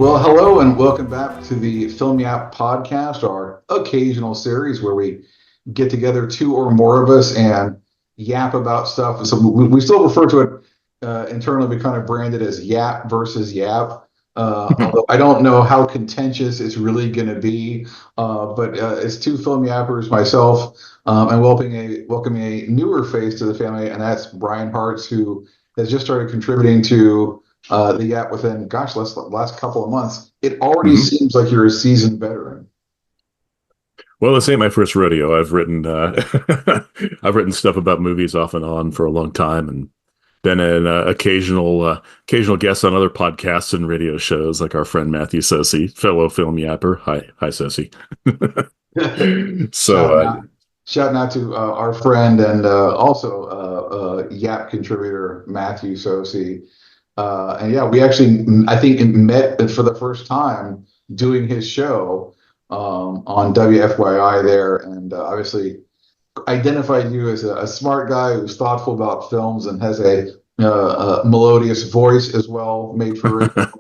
Well, hello and welcome back to the Film Yap podcast, our occasional series where we get together, two or more of us, and yap about stuff. So we still refer to it internally. We kind of brand it as Yap versus Yap. Although I don't know how contentious it's really going to be, but it's two film yappers, myself, and welcoming a newer face to the family, and that's Brian Hartz, who has just started contributing to the Yap within, gosh, last couple of months. It already hmm seems like you're a seasoned veteran. Well, this ain't my first rodeo. I've written I've written stuff about movies off and on for a long time, and been an occasional guest on other podcasts and radio shows, like our friend Matthew Sosi, fellow film yapper. Hi, Sosi. so Shouting out, shouting out to our friend and also Yap contributor Matthew Sosi. And yeah, we actually, I think, met for the first time doing his show on WFYI there, and obviously identified you as a smart guy who's thoughtful about films and has a melodious voice as well, made for radio.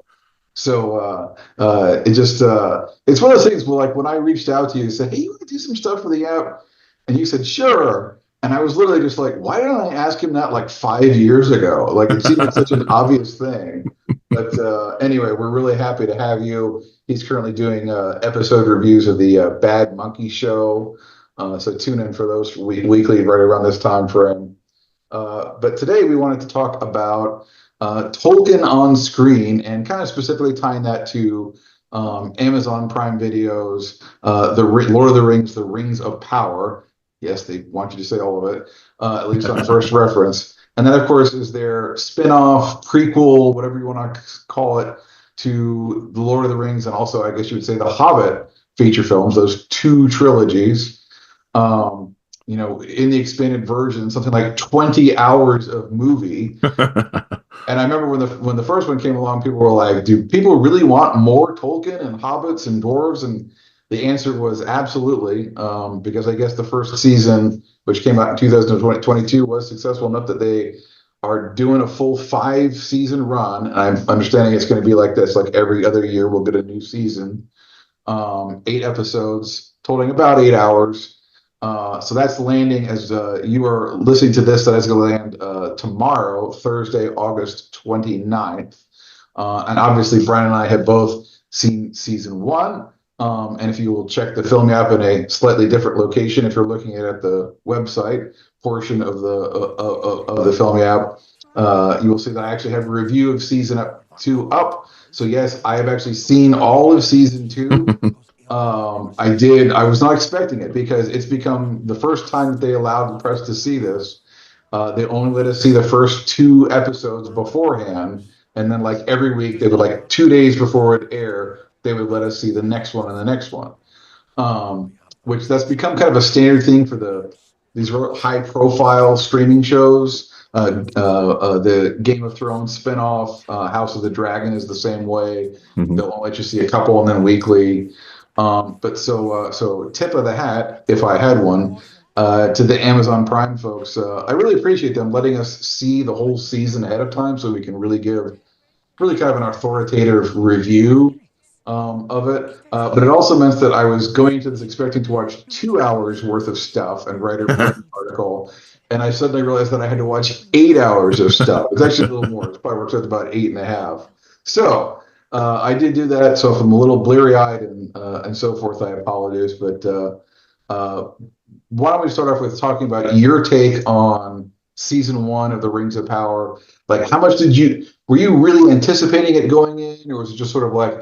So it's one of those things where, like, when I reached out to you and said, "Hey, you want to do some stuff for the app?" and you said, "Sure," and I was literally just like, "Why didn't I ask him that like 5 years ago?" Like, it seemed like such an obvious thing. But anyway, we're really happy to have you. He's currently doing episode reviews of the Bad Monkey Show, so tune in for those weekly right around this time frame. But today we wanted to talk about Tolkien on screen and kind of specifically tying that to Amazon Prime Videos, Lord of the Rings, The Rings of Power. Yes, they want you to say all of it, at least on first reference. And then, of course, is their spin-off, prequel, whatever you want to call it, to The Lord of the Rings, and also, I guess you would say, The Hobbit feature films, those two trilogies. Um, in the expanded version, something like 20 hours of movie. And I remember when the first one came along, people were like, "Do people really want more Tolkien and hobbits and dwarves?" And the answer was absolutely, because I guess the first season, which came out in 2022, was successful enough that they are doing a full 5 season run. And I'm understanding it's going to be like this, like every other year we'll get a new season, 8 episodes, totaling about 8 hours. So that's landing as you are listening to this. That is going to land tomorrow, Thursday, August 29th. And obviously, Brian and I have both seen season one. And if you will check the film app in a slightly different location, if you're looking at the website portion of the film app, you will see that I actually have a review of season two up. So yes, I have actually seen all of season two. I did. I was not expecting it because it's become the first time that they allowed the press to see this. They only let us see the first 2 episodes beforehand, and then, like, every week they would, like, 2 days before it air, they would let us see the next one and the next one. Which that's become kind of a standard thing for these high profile streaming shows. The Game of Thrones spinoff, House of the Dragon, is the same way. Mhm. They'll only let you see a couple and then weekly. But so tip of the hat, if I had one, to the Amazon Prime folks. I really appreciate them letting us see the whole season ahead of time, so we can really give really kind of an authoritative review of it. But it also meant that I was going into this expecting to watch 2 hours worth of stuff and write an article. And I suddenly realized that I had to watch 8 hours of stuff. It's actually a little more. It probably works out to about 8.5. So I did do that. So if I'm a little bleary-eyed and so forth, I apologize. But why don't we start off with talking about your take on season one of the Rings of Power? Like, how much were you really anticipating it going in, or was it just sort of like,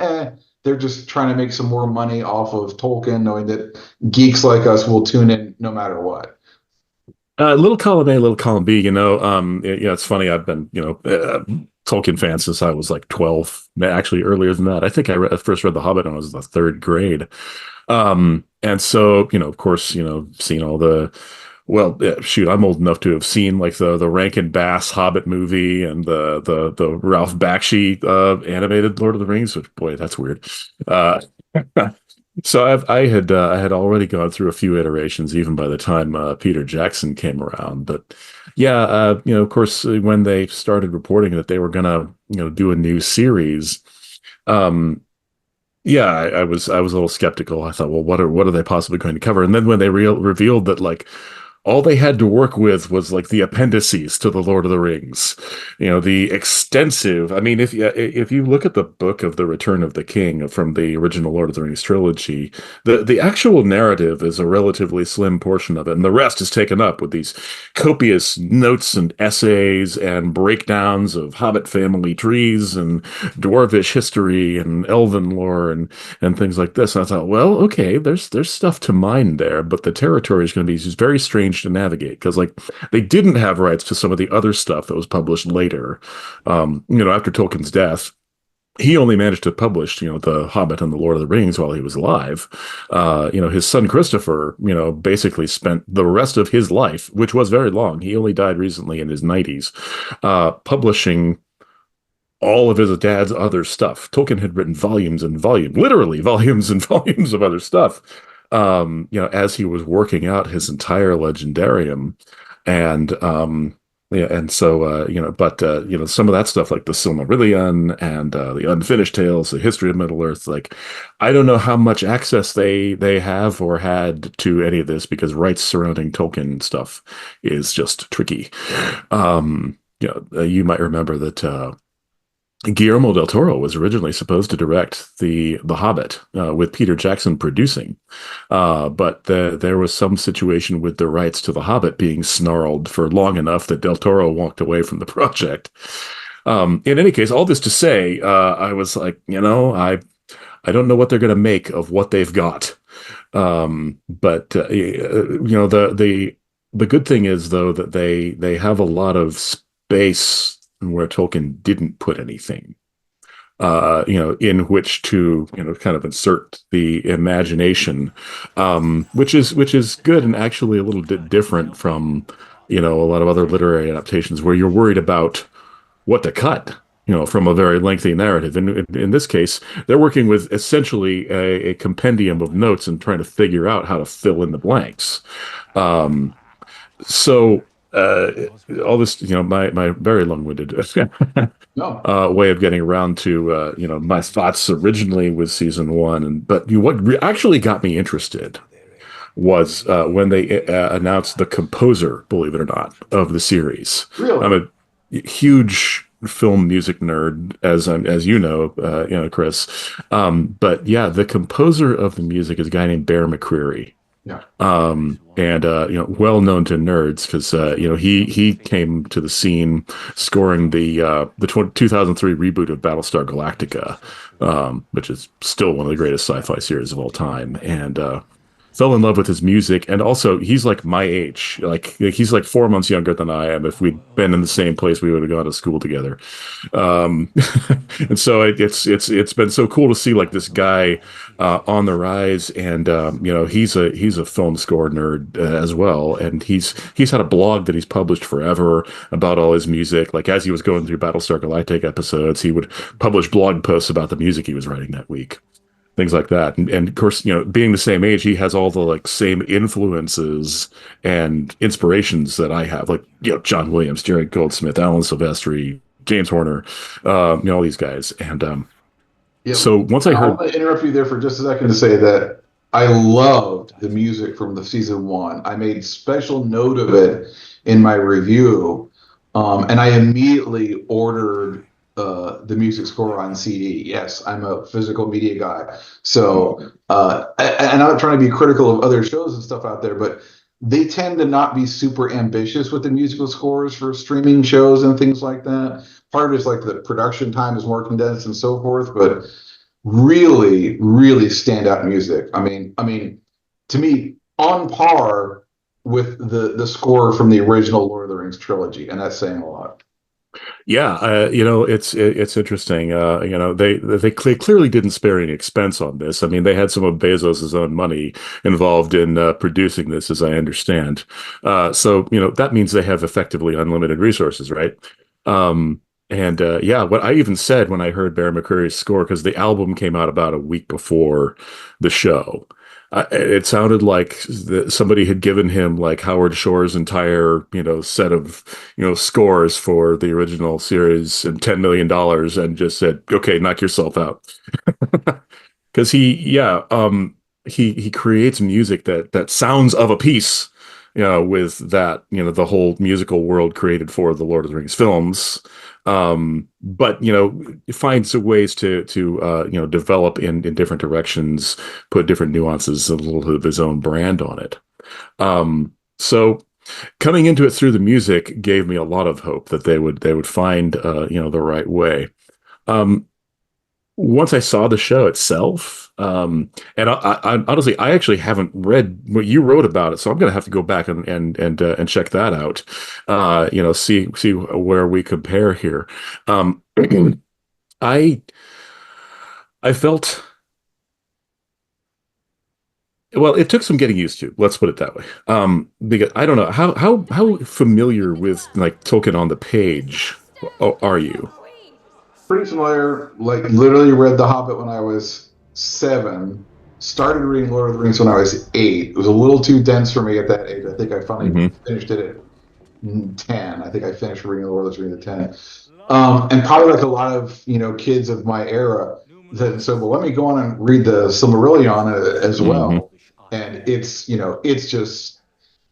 they're just trying to make some more money off of Tolkien, knowing that geeks like us will tune in no matter what? Little column A, little column B. It's funny. I've been, Tolkien fan since I was like 12. Actually, earlier than that. I think I first read The Hobbit when I was in the third grade. And so, of course, seen all the. Well, yeah, shoot, I'm old enough to have seen like the Rankin Bass Hobbit movie and the Ralph Bakshi animated Lord of the Rings. Which, boy, that's weird. Uh, So I had already gone through a few iterations even by the time Peter Jackson came around. But yeah, of course, when they started reporting that they were gonna do a new series, Yeah, I was a little skeptical. I thought, well, what are they possibly going to cover? And then when they revealed that like all they had to work with was like the appendices to the Lord of the Rings, the extensive. I mean, if you look at the book of the Return of the King from the original Lord of the Rings trilogy, the actual narrative is a relatively slim portion of it, and the rest is taken up with these copious notes and essays and breakdowns of Hobbit family trees and dwarvish history and elven lore and things like this. And I thought, well, okay, there's stuff to mine there, but the territory is going to be just very strange to navigate because like they didn't have rights to some of the other stuff that was published later. After Tolkien's death, he only managed to publish, The Hobbit and the Lord of the Rings while he was alive. His son Christopher, basically spent the rest of his life, which was very long. He only died recently in his 90s, publishing all of his dad's other stuff. Tolkien had written volumes and volumes, literally volumes and volumes of other stuff, as he was working out his entire legendarium. And yeah, and so but some of that stuff like the Silmarillion and the Unfinished Tales, the History of Middle Earth, like I don't know how much access they have or had to any of this because rights surrounding Tolkien stuff is just tricky. You might remember that Guillermo del Toro was originally supposed to direct the Hobbit with Peter Jackson producing, but there was some situation with the rights to the Hobbit being snarled for long enough that del Toro walked away from the project. In any case, all this to say, I was like, I don't know what they're going to make of what they've got. But the good thing is though that they have a lot of space where Tolkien didn't put anything, in which to, kind of insert the imagination, which is good and actually a little bit different from, a lot of other literary adaptations where you're worried about what to cut, from a very lengthy narrative. And in this case, they're working with essentially a compendium of notes and trying to figure out how to fill in the blanks. Um, so all this, my very long-winded No. way of getting around to my thoughts originally with season one, and but what actually got me interested was when they announced the composer, believe it or not, of the series. I'm Really? a huge film music nerd, as Chris. But yeah, the composer of the music is a guy named Bear McCreary, Yeah. and well known to nerds because he came to the scene scoring the 2003 reboot of Battlestar Galactica, which is still one of the greatest sci-fi series of all time, and fell in love with his music. And also, he's like my age, like he's like 4 months younger than I am. If we'd been in the same place, we would have gone to school together. Um, and so it's been so cool to see like this guy on the rise, and he's a film score nerd as well, and he's had a blog that he's published forever about all his music. Like as he was going through Battlestar Galactica episodes, he would publish blog posts about the music he was writing that week, things like that. And of course, being the same age, he has all the like same influences and inspirations that I have, like John Williams, Jerry Goldsmith, Alan Silvestri, James Horner, all these guys. And Yeah. so once I I heard, want to interrupt you there for just a second to say that I loved the music from the season one. I made special note of it in my review, and I immediately ordered the music score on CD. Yes, I'm a physical media guy, so and I'm not trying to be critical of other shows and stuff out there, but they tend to not be super ambitious with the musical scores for streaming shows and things like that. Part of it is like the production time is more condensed and so forth, but really, really standout music. I mean, to me, on par with the score from the original Lord of the Rings trilogy, and that's saying a lot. yeah, it's interesting. They clearly didn't spare any expense on this. I mean, they had some of Bezos's own money involved in producing this, as I understand. So that means they have effectively unlimited resources, right? And yeah, what I even said when I heard Bear McCreary's score, because the album came out about a week before the show. It sounded like somebody had given him like Howard Shore's entire, set of, scores for the original series and $10 million and just said, okay, knock yourself out. because he creates music that sounds of a piece, with that, the whole musical world created for the Lord of the Rings films. But finds ways to develop in different directions, put different nuances, a little bit of his own brand on it. So coming into it through the music gave me a lot of hope that they would find the right way. Um, Once I saw the show itself, and I honestly, I actually haven't read what you wrote about it, so I'm gonna have to go back and check that out. See where we compare here. I I felt, well, it took some getting used to. Let's put it that way. Because I don't know how familiar with like Tolkien on the page are you? Pretty familiar. Like literally read The Hobbit when I was 7. Started reading Lord of the Rings when I was 8. It was a little too dense for me at that age. I think I finally Hmm. finished it at 10. I think I finished reading Lord of the Rings at 10. And probably like a lot of kids of my era that said, well, let me go on and read the Silmarillion as Hmm. well. And it's just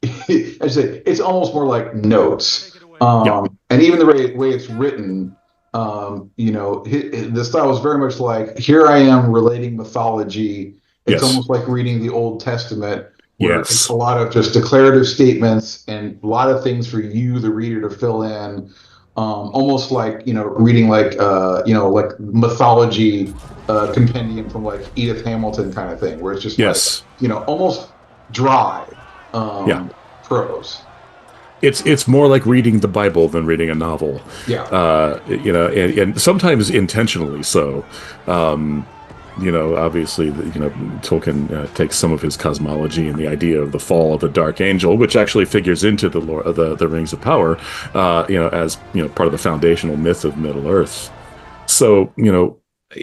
I say it's almost more like notes. Yeah. And even the way it's written, the style is very much like here I am relating mythology. It's Yes. almost like reading the Old Testament, where it's a Yes. lot of just declarative statements and a lot of things for you, the reader, to fill in. Almost like reading like mythology compendium from like Edith Hamilton kind of thing, where it's just like Yes. almost dry Yeah. prose. It's more like reading the Bible than reading a novel, Yeah. and sometimes intentionally so. Um, Obviously, Tolkien takes some of his cosmology and the idea of the fall of the Dark Angel, which actually figures into the lore, the Rings of Power, as part of the foundational myth of Middle Earth. So,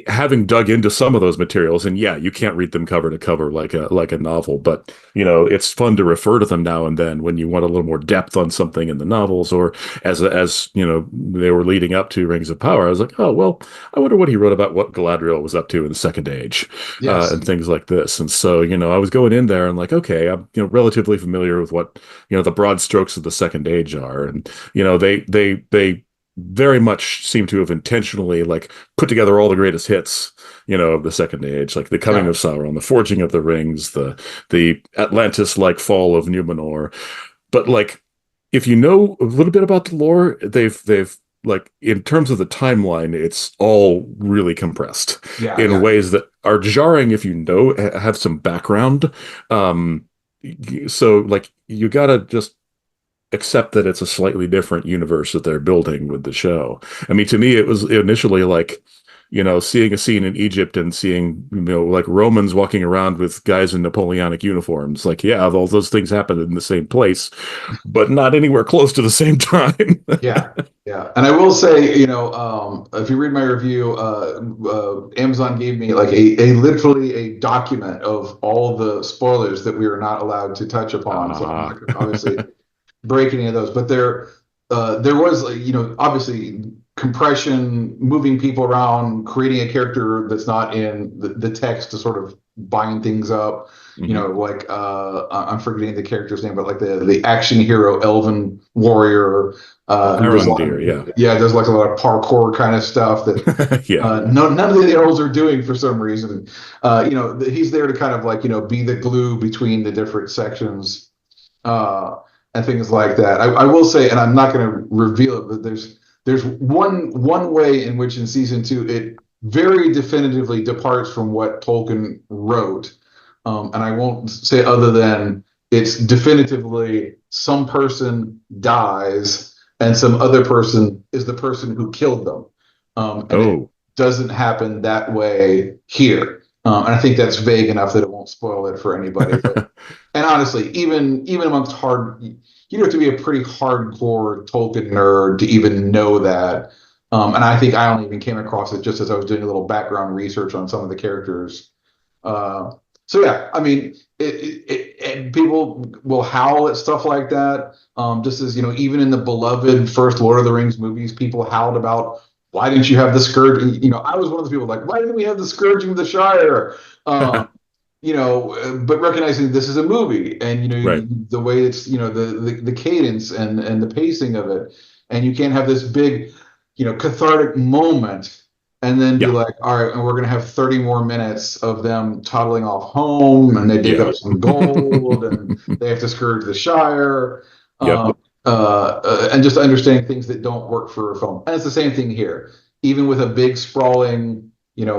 having dug into some of those materials, and yeah, you can't read them cover to cover like a novel, but it's fun to refer to them now and then when you want a little more depth on something in the novels, or as they were leading up to Rings of Power. I was like, oh well, I wonder what he wrote about what Galadriel was up to in the Second Age, Yes. and things like this. And so, I was going in there and like, okay, I'm relatively familiar with what the broad strokes of the Second Age are, and they very much seem to have intentionally like put together all the greatest hits, of the Second Age, like the coming Yeah. of Sauron, the forging of the rings, the Atlantis-like fall of Numenor. But like, if you know a little bit about the lore, they've like in terms of the timeline, it's all really compressed Yeah. in Yeah. ways that are jarring if you have some background. Um, so like you gotta just except that it's a slightly different universe that they're building with the show. I mean, to me, it was initially like, seeing a scene in Egypt and seeing, like Romans walking around with guys in Napoleonic uniforms. Like, yeah, all those things happened in the same place, but not anywhere close to the same time. Yeah. Yeah. And I will say, if you read my review, Amazon gave me like a literally a document of all the spoilers that we are not allowed to touch upon. So I'm Ah. not going to obviously break any of those, but there was obviously compression, moving people around, creating a character that's not in the text to sort of bind things up. Hmm. Like I'm forgetting the character's name, but like the action hero, elven warrior, who does a lot Arondir, yeah. yeah, there's like a lot of parkour kind of stuff that Yeah. none of the elves are doing for some reason. He's there to kind of like be the glue between the different sections uh, and things like that. I will say, and I'm not going to reveal it, but there's one way in which in season 2 it very definitively departs from what Tolkien wrote, and I won't say other than it's definitively some person dies and some other person is the person who killed them, and it Oh. doesn't happen that way here. And I think that's vague enough that it won't spoil it for anybody. But and honestly, even amongst you'd have to be a pretty hardcore Tolkien nerd to even know that. And I think I only even came across it just as I was doing a little background research on some of the characters. Uh, so yeah, I mean, people will howl at stuff like that. Just as even in the beloved first Lord of the Rings movies, people howled about why didn't you have the scourging? I was one of the people like, why didn't we have the scourging of the Shire? Um, but recognizing this is a movie, and Right. the way it's the cadence and the pacing of it, and you can't have this big cathartic moment and then be Yeah. like, all right, and we're going to have 30 more minutes of them toddling off home, and they dig Yeah. up some gold, and they have to scourge the Shire. Yep. um, and just understanding things that don't work for a film. And it's the same thing here, even with a big sprawling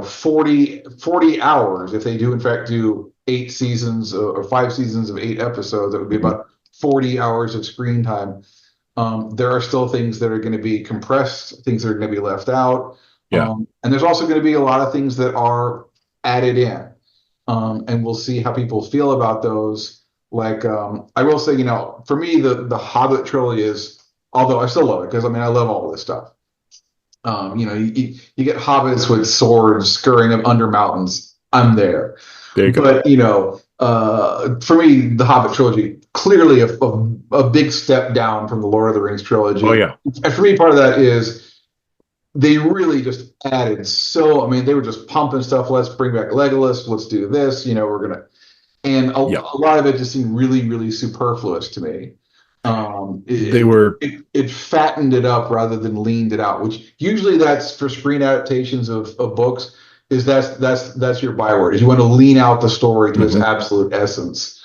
40 hours. If they do in fact do 8 seasons or 5 seasons of 8 episodes, that would be Mhm. about 40 hours of screen time. There are still things that are going to be compressed, things that are going to be left out. Yeah. And there's also going to be a lot of things that are added in. And we'll see how people feel about those. Like, I will say, for me, the Hobbit trilogy is, although I still love it, because I mean, I love all this stuff. You get hobbits with swords scurrying up under mountains. I'm there. There you go. But for me, the Hobbit trilogy clearly a big step down from the Lord of the Rings Oh trilogy. yeah. And for me, part of that is they really just added so. I mean, they were just pumping stuff. Let's bring back Legolas. Let's do this. We're gonna, and Yeah. a lot of it just seemed really, really superfluous to me. They It, were it fattened it up rather than leaned it out, which usually that's for screen adaptations of books. Is that's your byword? Is you want to lean out the story to its mhm. absolute essence.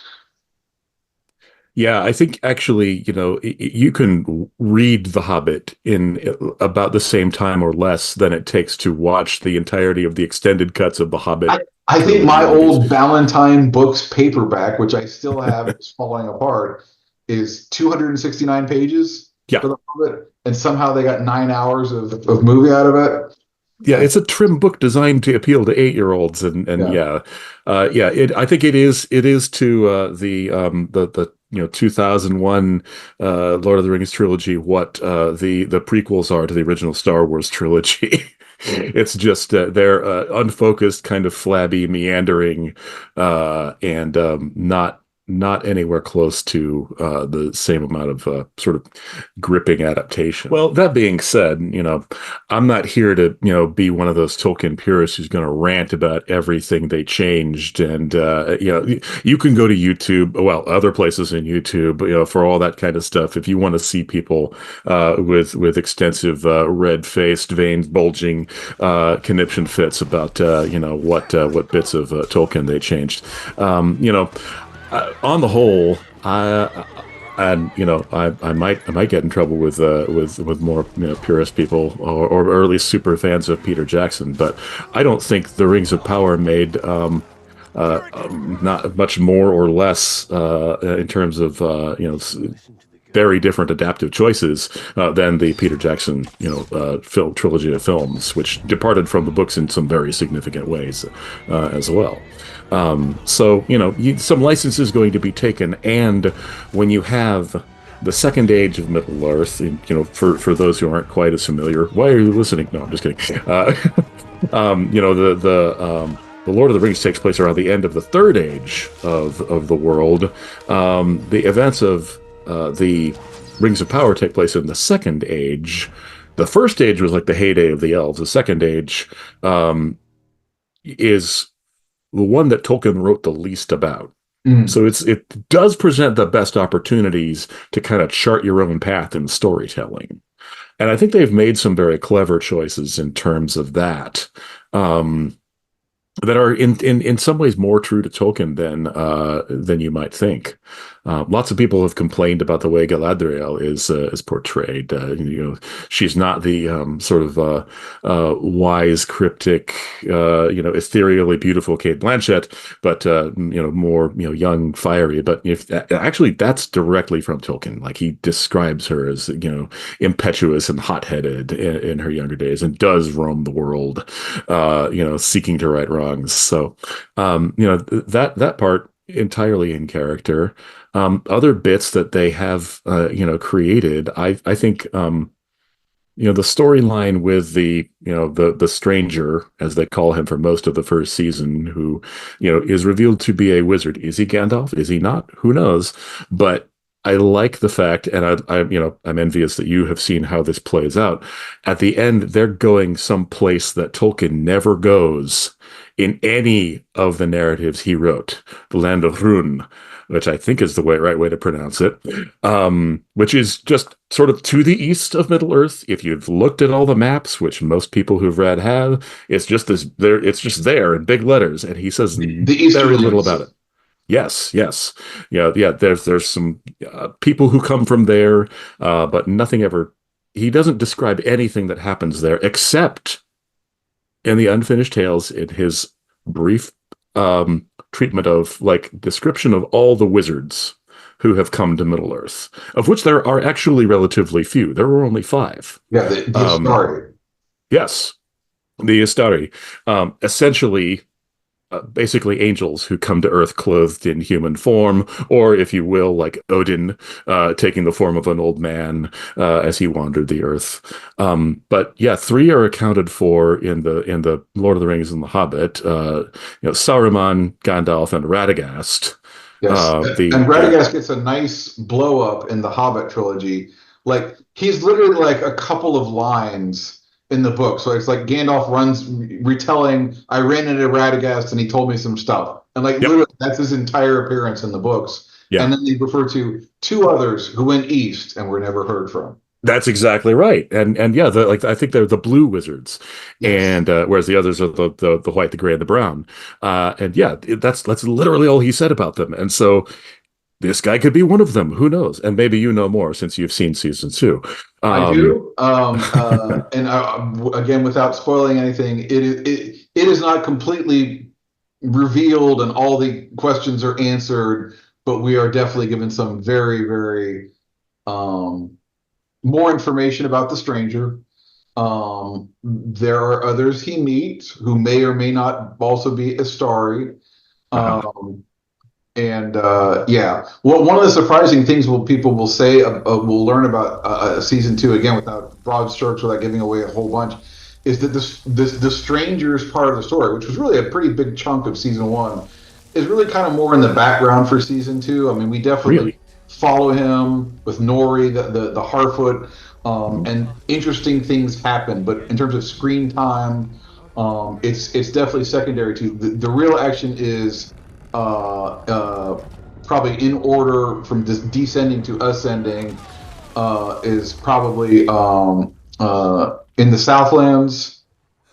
Yeah, I think actually, you can read The Hobbit in about the same time or less than it takes to watch the entirety of the extended cuts of The I Hobbit I think trilogy my movies. old Ballantine books paperback, which I still have, is falling apart, is 269 pages Yeah. for the Hobbit, and somehow they got 9 hours of movie out of it. Yeah, Uh, it's a trim book designed to appeal to 8-year-olds, and yeah. yeah, yeah. I think it is to the 2001 Lord of the Rings trilogy what the prequels are to the original Star Wars trilogy. It's just they're unfocused, kind of flabby, meandering, and not anywhere close to the same amount of sort of gripping adaptation. Well, that being said, I'm not here to, be one of those Tolkien purists who's going to rant about everything they changed. And, you can go to YouTube, well, other places in YouTube, for all that kind of stuff. If you want to see people with extensive red-faced, veins bulging conniption fits about, what bits of Tolkien they changed. On the whole, I might get in trouble with more purist people or at least super fans of Peter Jackson, but I don't think the Rings of Power made not much more or less in terms of very different adaptive choices than the Peter Jackson film trilogy of films, which departed from the books in some very significant ways as well. So some license is going to be taken, and when you have the second age of Middle Earth, for those who aren't quite as familiar, why are you listening? No, I'm just kidding. The Lord of the Rings takes place around the end of the third age of the world. The events of the Rings of Power take place in the second age. The first age was like the heyday of the elves. The second age is the one that Tolkien wrote the least about. Mm. So it does present the best opportunities to kind of chart your own path in storytelling. And I think they've made some very clever choices in terms of that. That are in some ways more true to Tolkien than you might think. Lots of people have complained about the way Galadriel is portrayed. She's not the sort of wise, cryptic, ethereally beautiful Kate Blanchett, but more young, fiery. But if actually that's directly from Tolkien. Like he describes her as impetuous and hot-headed in her younger days, and does roam the world, seeking to right wrongs. So, that part entirely in character. Other bits that they have, created, I think, the storyline with the stranger, as they call him for most of the first season, who, is revealed to be a wizard. Is he Gandalf? Is he not? Who knows? But I like the fact, and I'm envious that you have seen how this plays out. At the end, they're going someplace that Tolkien never goes in any of the narratives he wrote. The land of Rhûn, which I think is the right way to pronounce it, which is just sort of to the east of Middle Earth. If you've looked at all the maps, which most people who've read have, it's just this there. It's just there in big letters, and he says The very little about Easterlands. it. Yes, yes, yeah, yeah. There's some people who come from there, but nothing ever. He doesn't describe anything that happens there except in the Unfinished Tales in his brief treatment of like description of all the wizards who have come to Middle Earth, of which there are actually relatively few. There were only five. Yeah, the Um, Astari. yes, the Istari, essentially basically angels who come to Earth clothed in human form, or if you will, like Odin, taking the form of an old man as he wandered the Earth. But yeah, three are accounted for in the Lord of the Rings and the Hobbit. Saruman, Gandalf, and Radagast. Yes, The and Radagast gets a nice blow up in the Hobbit trilogy. Like he's literally like a couple of lines in the book. So it's like Gandalf runs retelling, "I ran into Radagast and he told me some stuff," and like Yep, literally that's his entire appearance in the books. And yeah. then they refer to two others who went east and were never heard from. That's exactly right, and yeah, like I think they're the blue wizards, Yes, and whereas the others are the white, the gray, and the brown, and yeah, that's literally all he said about them, and so this guy could be one of them. Who knows? And maybe you know more since you've seen season two. I Um, do. And again, without spoiling anything, it is not completely revealed and all the questions are answered, but we are definitely given some very, very um, more information about the stranger. There are others he meets who may or may not also be Astari. uh-huh. Um, and yeah, well, one of the surprising things will people will say we'll learn about season two again without broad strokes, without giving away a whole bunch, is that this the strangers part of the story, which was really a pretty big chunk of season one, is really kind of more in the background for season two. I mean, we definitely Really? follow him with Nori, the Harfoot, Mhm. and interesting things happen. But in terms of screen time, it's definitely secondary to the real action is uh, uh, probably in order from descending to ascending is probably in the Southlands,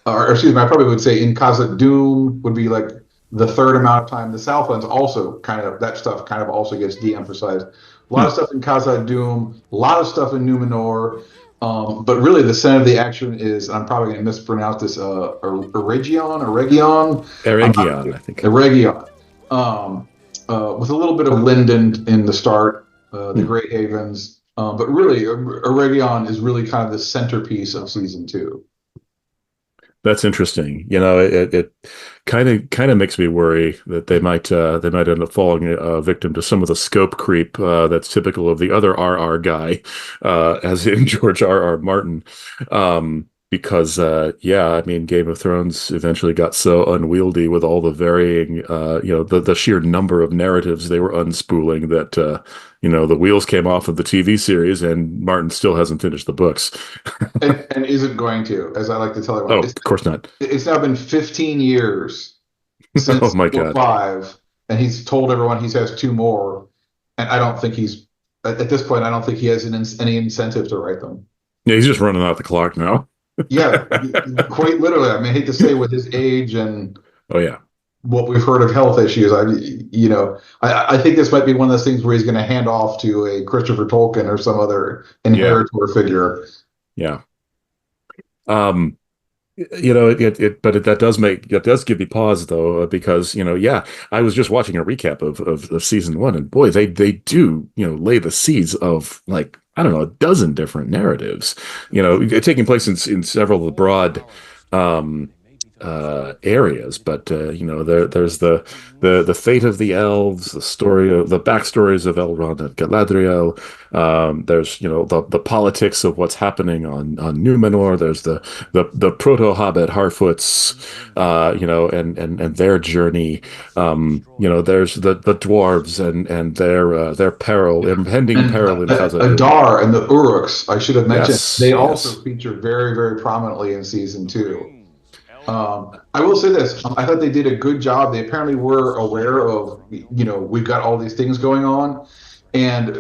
or excuse me, I probably would say in Khazad Dûm would be like the third amount of time. The Southlands also kind of that stuff kind of also gets de-emphasized. A lot Hmm. of stuff in Khazad Dûm, a lot of stuff in Numenor, but really the center of the action is I'm probably going to mispronounce this Eregion. I'm not Eregion, I think. Eregion, um, with a little bit of Linden in the start, the Hmm. Great Havens, but really Eregion is really kind of the centerpiece of season two. That's interesting. It kind of makes me worry that they might end up falling victim to some of the scope creep that's typical of the other RR guy, as in George R.R. Martin. Because yeah, I mean, Game of Thrones eventually got so unwieldy with all the varying, the sheer number of narratives they were unspooling that the wheels came off of the TV series, and Martin still hasn't finished the books. And isn't going to, as I like to tell everyone. Oh, of course not. It's now been 15 years Oh since my book God. five, and he's told everyone he has two more. And I don't think he's at this point. I don't think he has any incentive to write them. Yeah, he's just running out the clock now. Yeah, quite literally. I mean, I hate to say with his age and Oh yeah. what we've heard of health issues. I think this might be one of those things where he's going to hand off to a Christopher Tolkien or some other Yeah. inheritor figure. Yeah. Um, that does give me pause though, because yeah, I was just watching a recap of season one, and boy, they do lay the seeds of like I don't know a dozen different narratives, taking place in several of the broad um areas, but there's the fate of the elves, the story of the backstories of Elrond and Galadriel. There's the politics of what's happening on Numenor. There's the proto Hobbit Harfoots, and their journey. There's the dwarves and their peril, impending And peril in Khazad-dûm. Adar and the Uruks, I should have mentioned, Yes, they also yes. feature very, very prominently in season two. I will say this: I thought they did a good job. They apparently were aware of, we've got all these things going on, and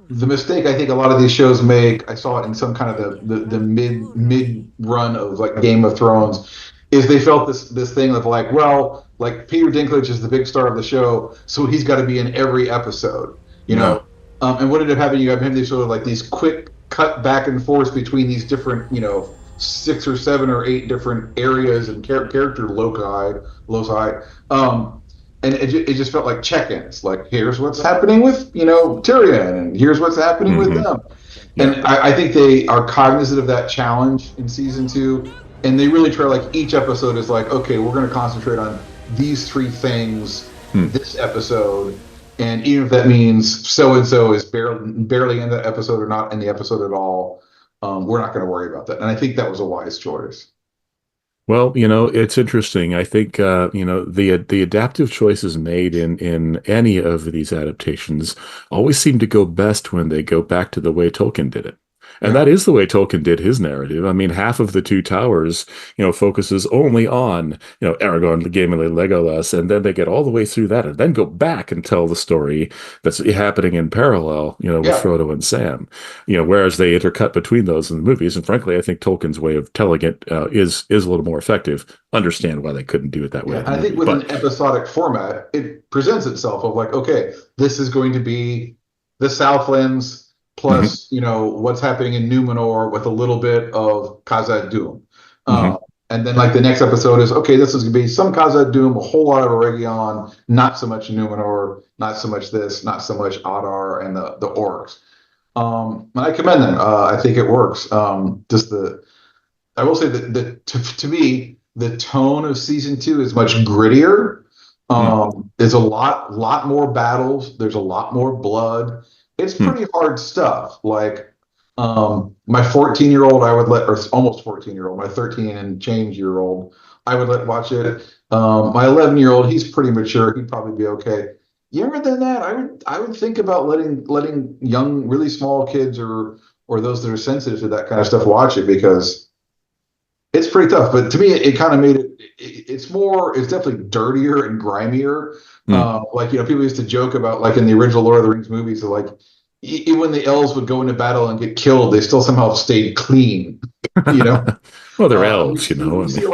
the mistake I think a lot of these shows make, I saw it in some kind of the mid run of like Game of Thrones, is they felt this thing of like, well, like Peter Dinklage is the big star of the show, so he's got to be in every episode, you know. No. And what ended up happening, you have him these sort of like these quick cut back and forth between these different, six or seven or eight different areas and character loci. And it just felt like check-ins. Like, here's what's happening with Tyrion, and here's what's happening with Hmm. them. Yeah. And I think they are cognizant of that challenge in season two, and they really try. Like each episode is like, okay, we're going to concentrate on these three things Hmm. this episode, and even if that means so and so is barely in the episode or not in the episode at all, we're not going to worry about that. And I think that was a wise choice. Well, it's interesting. I think the adaptive choices made in any of these adaptations always seem to go best when they go back to the way Tolkien did it. And Yeah, that is the way Tolkien did his narrative. I mean, half of the Two Towers, focuses only on, Aragorn, Gimli, Legolas, and then they get all the way through that and then go back and tell the story that's happening in parallel, with yeah, Frodo and Sam. Whereas they intercut between those in the movies. And frankly, I think Tolkien's way of telling it is a little more effective. Understand why they couldn't do it that way yeah. in And the I think movies. with But an episodic format, it presents itself of like, okay, this is going to be the Southlands mhm, plus, what's happening in Numenor with a little bit of Khazad Dûm. mhm, And then like the next episode is, okay, this is going to be some Khazad Dûm, a whole lot of Eregion, not so much Numenor, not so much this, not so much Adar and the orcs. And I commend them. I think it works. I will say that to me, the tone of season two is much grittier. mm, There's a lot more battles. There's a lot more blood. It's mm, pretty hard stuff. Like my 14-year-old, I would let, or almost 14-year-old, my 13 and change year old, I would let watch it. My 11-year-old, he's pretty mature. He'd probably be okay. Younger than that, I would think about letting young, really small kids or those that are sensitive to that kind of stuff watch it because it's pretty tough. But to me, it kind of made it's definitely dirtier and grimier. mm. Like, people used to joke about, like in the original Lord of the Rings movies, like even when the elves would go into battle and get killed, they still somehow stayed clean. You know, Well, they're we, elves, we, I we mean. see a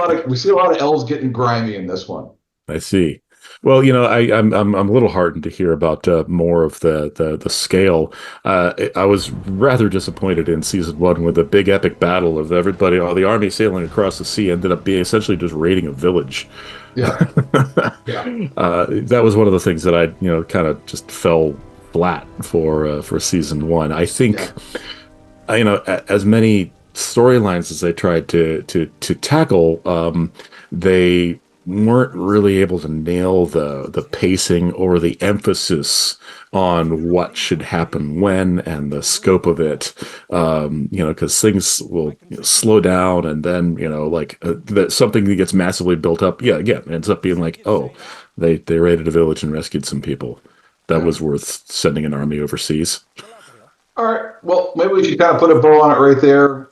lot of elves getting grimy in this one. I see. Well, I'm a little heartened to hear about more of the scale. I was rather disappointed in season one with the big epic battle of everybody, all the army sailing across the sea, ended up being essentially just raiding a village. Yeah, yeah, That was one of the things that I, kind of just fell flat for season one. I think, yeah. as many storylines as they tried to tackle, they weren't really able to nail the pacing or the emphasis on what should happen when and the scope of it. Because things will slow down and then like that something that gets massively built up. Yeah, again, ends up being like, oh, they raided a village and rescued some people. That Yeah. was worth sending an army overseas. All right. Well, maybe we should kind of put a bow on it right there.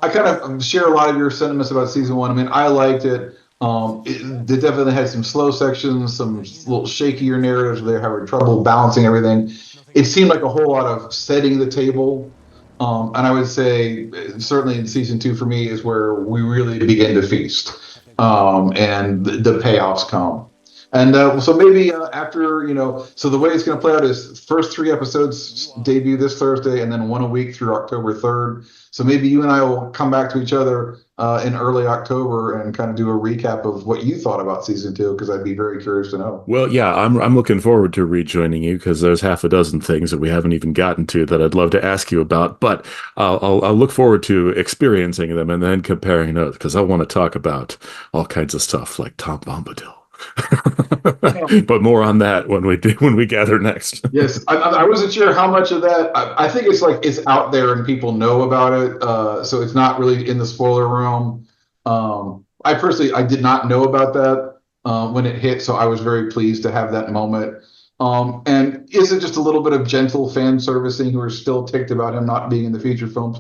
I kind of share a lot of your sentiments about season one. I mean, I liked it. They definitely had some slow sections, some little shakier narratives where they're having trouble balancing everything. It seemed like a whole lot of setting the table. And I would say, certainly in season two for me, is where we really begin to feast, and the payoffs come. And so maybe after, so the way it's going to play out is first 3 episodes debut this Thursday, and then one a week through October 3rd. So maybe you and I will come back to each other in early October and kind of do a recap of what you thought about season 2, because I'd be very curious to know. Well, yeah, I'm looking forward to rejoining you because there's half a dozen things that we haven't even gotten to that I'd love to ask you about. But I'll look forward to experiencing them and then comparing notes because I want to talk about all kinds of stuff like Tom Bombadil. But more on that when we gather next. Yes, I wasn't sure how much of that. I think it's like it's out there and people know about it, so it's not really in the spoiler realm. I personally, I did not know about that when it hit, so I was very pleased to have that moment. And is it just a little bit of gentle fan servicing who are still ticked about him not being in the feature films?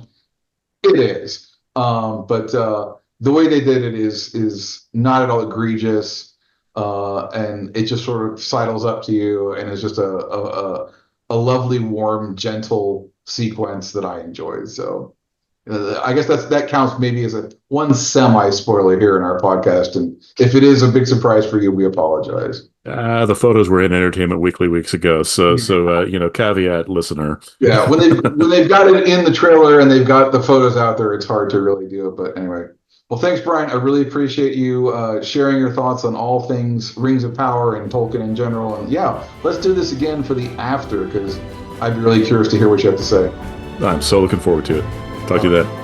It is, but the way they did it is not at all egregious. And it just sort of sidles up to you, and it's just a lovely, warm, gentle sequence that I enjoyed. So I guess that counts maybe as a one semi spoiler here in our podcast. And if it is a big surprise for you, we apologize. The photos were in Entertainment Weekly weeks ago, so caveat, listener. Yeah, when they've got it in the trailer and they've got the photos out there, it's hard to really do it. But anyway. Well, thanks, Brian. I really appreciate you sharing your thoughts on all things Rings of Power and Tolkien in general. And yeah, let's do this again for the after, because I'd be really curious to hear what you have to say. I'm so looking forward to it. Talk to you then.